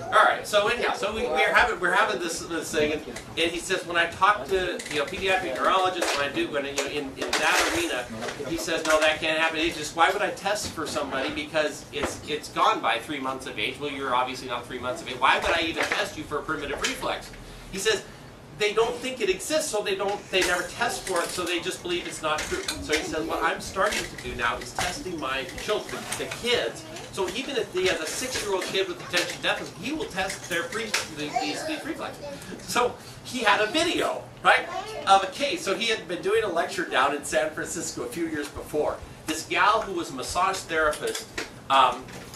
All right. So anyhow, so we're having this thing, and he says when I talk to pediatric neurologists, when in that arena, he says no, that can't happen. He's just, why would I test for somebody because it's gone by 3 months of age? Well, you're obviously not 3 months of age. Why would I even test you for a primitive reflex? He says they don't think it exists, so they never test for it, so they just believe it's not true. So he says what I'm starting to do now is testing my children, the kids. So even if he has a 6-year-old kid with attention deficit, he will test their these reflexes. So he had a video, right, of a case. So he had been doing a lecture down in San Francisco a few years before. This gal who was a massage therapist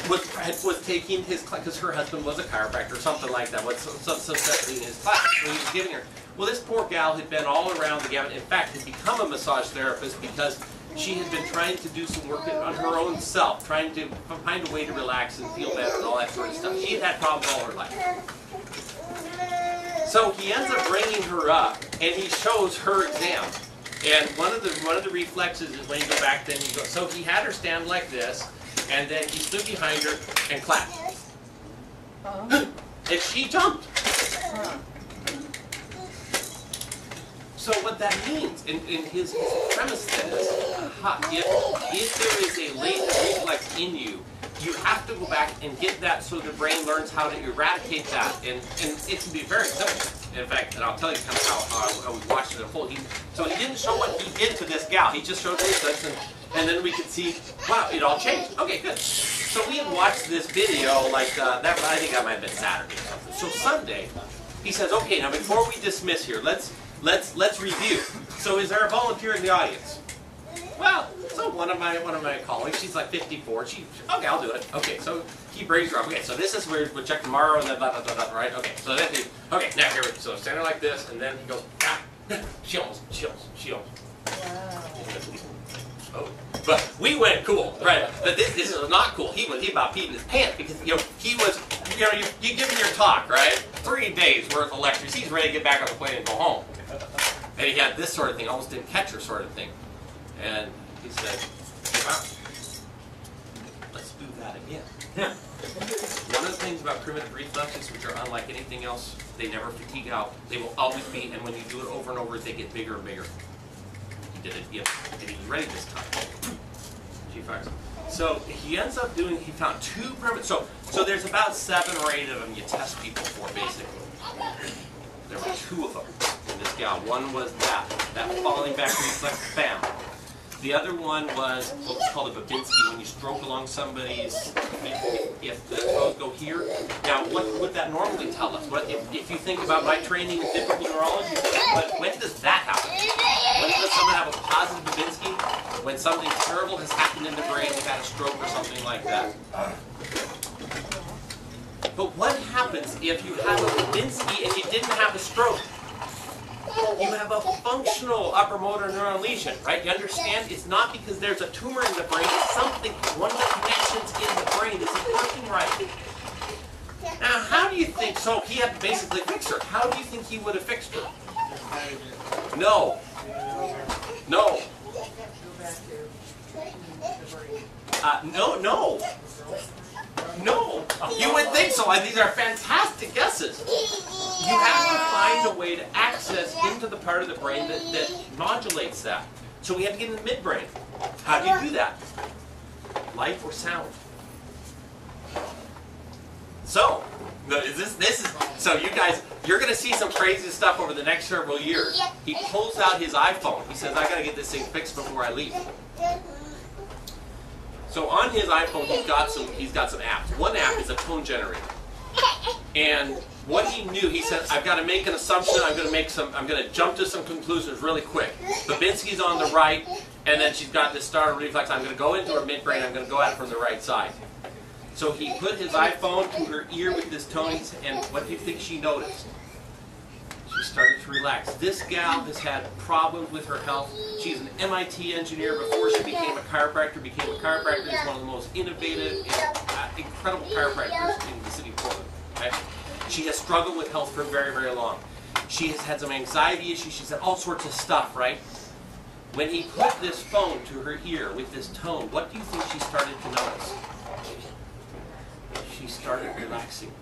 was taking his class, because her husband was a chiropractor or something like that, was some specialty in his class, so he was giving her. Well, this poor gal had been all around the gamut. In fact, had become a massage therapist because she had been trying to do some work on her own self, trying to find a way to relax and feel better and all that sort of stuff. She had had problems all her life. So he ends up bringing her up, and he shows her exam. And one of the reflexes is when you go back, then you go. So he had her stand like this, and then he stood behind her and clapped. And she jumped. So what that means, in his premise then is, if there is a latent reflex in you, you have to go back and get that so the brain learns how to eradicate that. And it can be very simple. In fact, and I'll tell you kind of how we watched it unfold. So he didn't show what he did to this gal. He just showed this, and then we could see, wow, it all changed. Okay, good. So we had watched this video like that. I think that might have been Saturday or something. So Sunday, he says, okay, now before we dismiss here, let's review. So is there a volunteer in the audience? Well, so one of my colleagues, she's like 54. Okay, I'll do it. Okay, so he brings her up. Okay, so this is where we'll check tomorrow and then blah, blah, blah, blah, right? Okay, so then okay, now here we go. So stand there like this, and then he goes, she almost. Wow. Oh, but we went cool, right? But this is not cool. He about peed in his pants because he was you giving your talk, right? 3 days worth of lectures. He's ready to get back on the plane and go home. And he had this sort of thing, almost didn't catch her sort of thing. And he said, wow, let's do that again. One of the things about primitive reflexes, which are unlike anything else, they never fatigue out. They will always be, and when you do it over and over, they get bigger and bigger. He did it again, and he's ready this time. G5. So he ends up doing, he found 2 primitive, so there's about 7 or 8 of them you test people for, basically. There were 2 of them in this gal. One was that falling back reflex, bam. The other one was what's called a Babinski, when you stroke along somebody's, if the toes go here. Now, what would that normally tell us? What if you think about my training in typical neurology, when does that happen? When does someone have a positive Babinski? When something terrible has happened in the brain, they've had a stroke or something like that. But what happens if you have a Babinski and you didn't have a stroke? You have a functional upper motor neuron lesion, right? You understand? It's not because there's a tumor in the brain. It's something, one of the connections in the brain isn't working right. Now, how do you think, so he had to basically fix her. How do you think he would have fixed her? No. No. No. You would think so. These are fantastic guesses. You have to find a way to access into the part of the brain that modulates that. So we have to get in the midbrain. How do you do that? Light or sound? So, so you guys, you're going to see some crazy stuff over the next several years. He pulls out his iPhone. He says, I got to get this thing fixed before I leave. So on his iPhone, he's got some apps. One app is a tone generator. And what he knew, he said, I've got to make an assumption, I'm going to jump to some conclusions really quick. Babinski's on the right, and then she's got this startle reflex. I'm going to go into her midbrain, I'm going to go at it from the right side. So he put his iPhone to her ear with this tone, and what do you think she noticed? She started to relax. This gal has had problems with her health. She's an MIT engineer before she became a chiropractor. Became a chiropractor. Is one of the most innovative and incredible chiropractors in the city of Portland. Okay? She has struggled with health for very, very long. She has had some anxiety issues. She's had all sorts of stuff, right? When he put this phone to her ear with this tone, what do you think she started to notice? She started relaxing.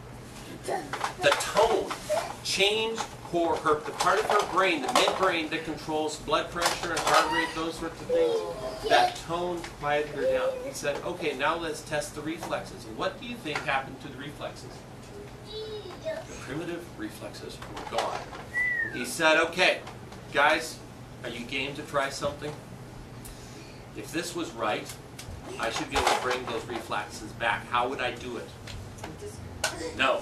the tone changed the part of her brain, the midbrain that controls blood pressure and heart rate, those sorts of things. That tone quieted her down. He said, okay, now let's test the reflexes. And what do you think happened to the reflexes? The primitive reflexes were gone. He said, okay, guys, are you game to try something? If this was right, I should be able to bring those reflexes back. How would I do it? No.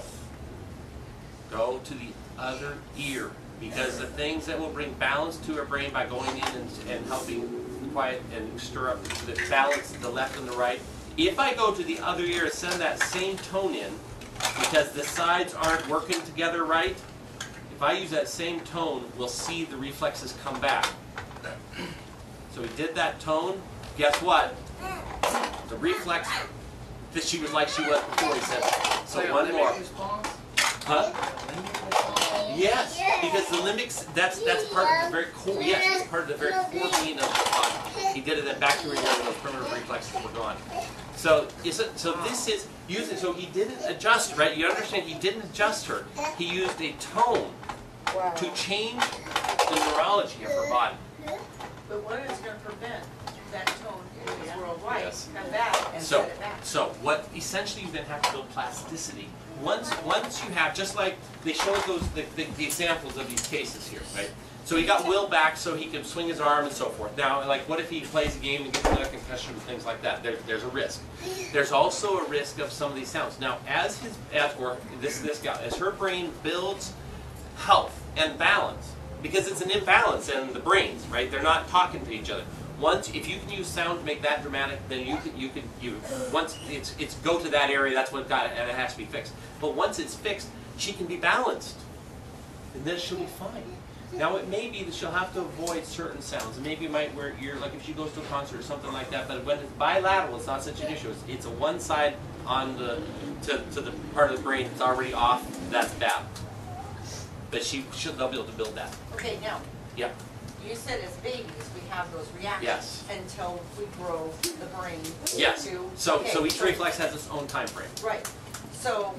Go to the other ear, because the things that will bring balance to our brain by going in and helping quiet and stir up the balance of the left and the right. If I go to the other ear and send that same tone in, because the sides aren't working together right, if I use that same tone, we'll see the reflexes come back. So he did that tone. Guess what? The reflex that she was like she was before, he said. So one more. Huh? Yes, because the limbic, that's part of the very core, yes, it's part of the very core being of the body. He did it in bacteria when those primitive reflexes were gone. So this is using, so he didn't adjust, right? You understand, he didn't adjust her. He used a tone to change the neurology of her body. But what is going to prevent that tone in this worldwide? Yes. Come back and set it back. So what essentially you then have to build plasticity. Once you have, just like they showed the examples of these cases here, right? So he got Will back so he can swing his arm and so forth. Now, like, what if he plays a game and gets another concussion and things like that? There's a risk. There's also a risk of some of these sounds. Now, as her brain builds health and balance, because it's an imbalance in the brains, right? They're not talking to each other. If you can use sound to make that dramatic, then once it's go to that area, that's what and it has to be fixed. But once it's fixed, she can be balanced, and then she'll be fine. Now it may be that she'll have to avoid certain sounds. Maybe it might wear ear, like if she goes to a concert or something like that. But when it's bilateral, it's not such an issue. It's a one side on the to the part of the brain that's already off. That's bad. But they'll be able to build that. Okay, now. Yeah. You said as babies we have those reactions until we grow the brain. Yes. So each reflex has its own time frame. Right. So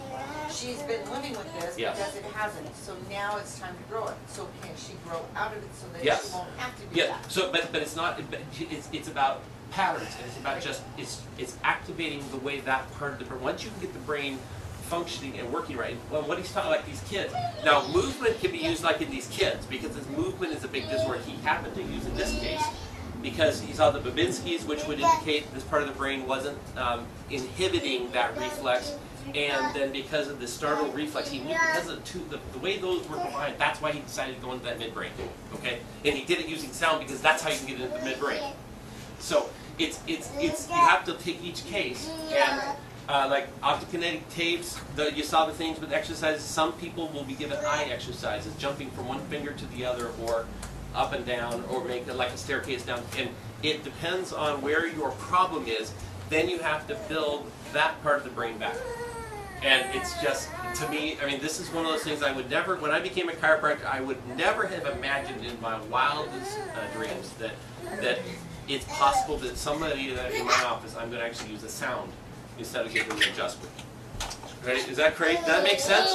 she's been living with this because it hasn't. So now it's time to grow it. So can she grow out of it so that she won't have to do that? So but it's not. It's about patterns, and it's about just it's activating the way that part of the brain. Once you can get the brain functioning and working right. Well, what he's talking like these kids. Now, movement can be used like in these kids because his movement is a big disorder he happened to use in this case because he saw the Babinskis, which would indicate this part of the brain wasn't inhibiting that reflex, and then because of the startle reflex, he knew because of the way those were combined, that's why he decided to go into that midbrain. Okay, and he did it using sound because that's how you can get into the midbrain. So you have to take each case and. Like optokinetic tapes, you saw the things with exercises. Some people will be given eye exercises, jumping from one finger to the other, or up and down, or make it like a staircase down. And it depends on where your problem is. Then you have to build that part of the brain back. And it's just, to me, I mean, this is one of those things I would never, when I became a chiropractor, I would never have imagined in my wildest dreams that it's possible that somebody in my office, I'm going to actually use a sound instead of giving an adjustment. Right? Is that great? Does that make sense?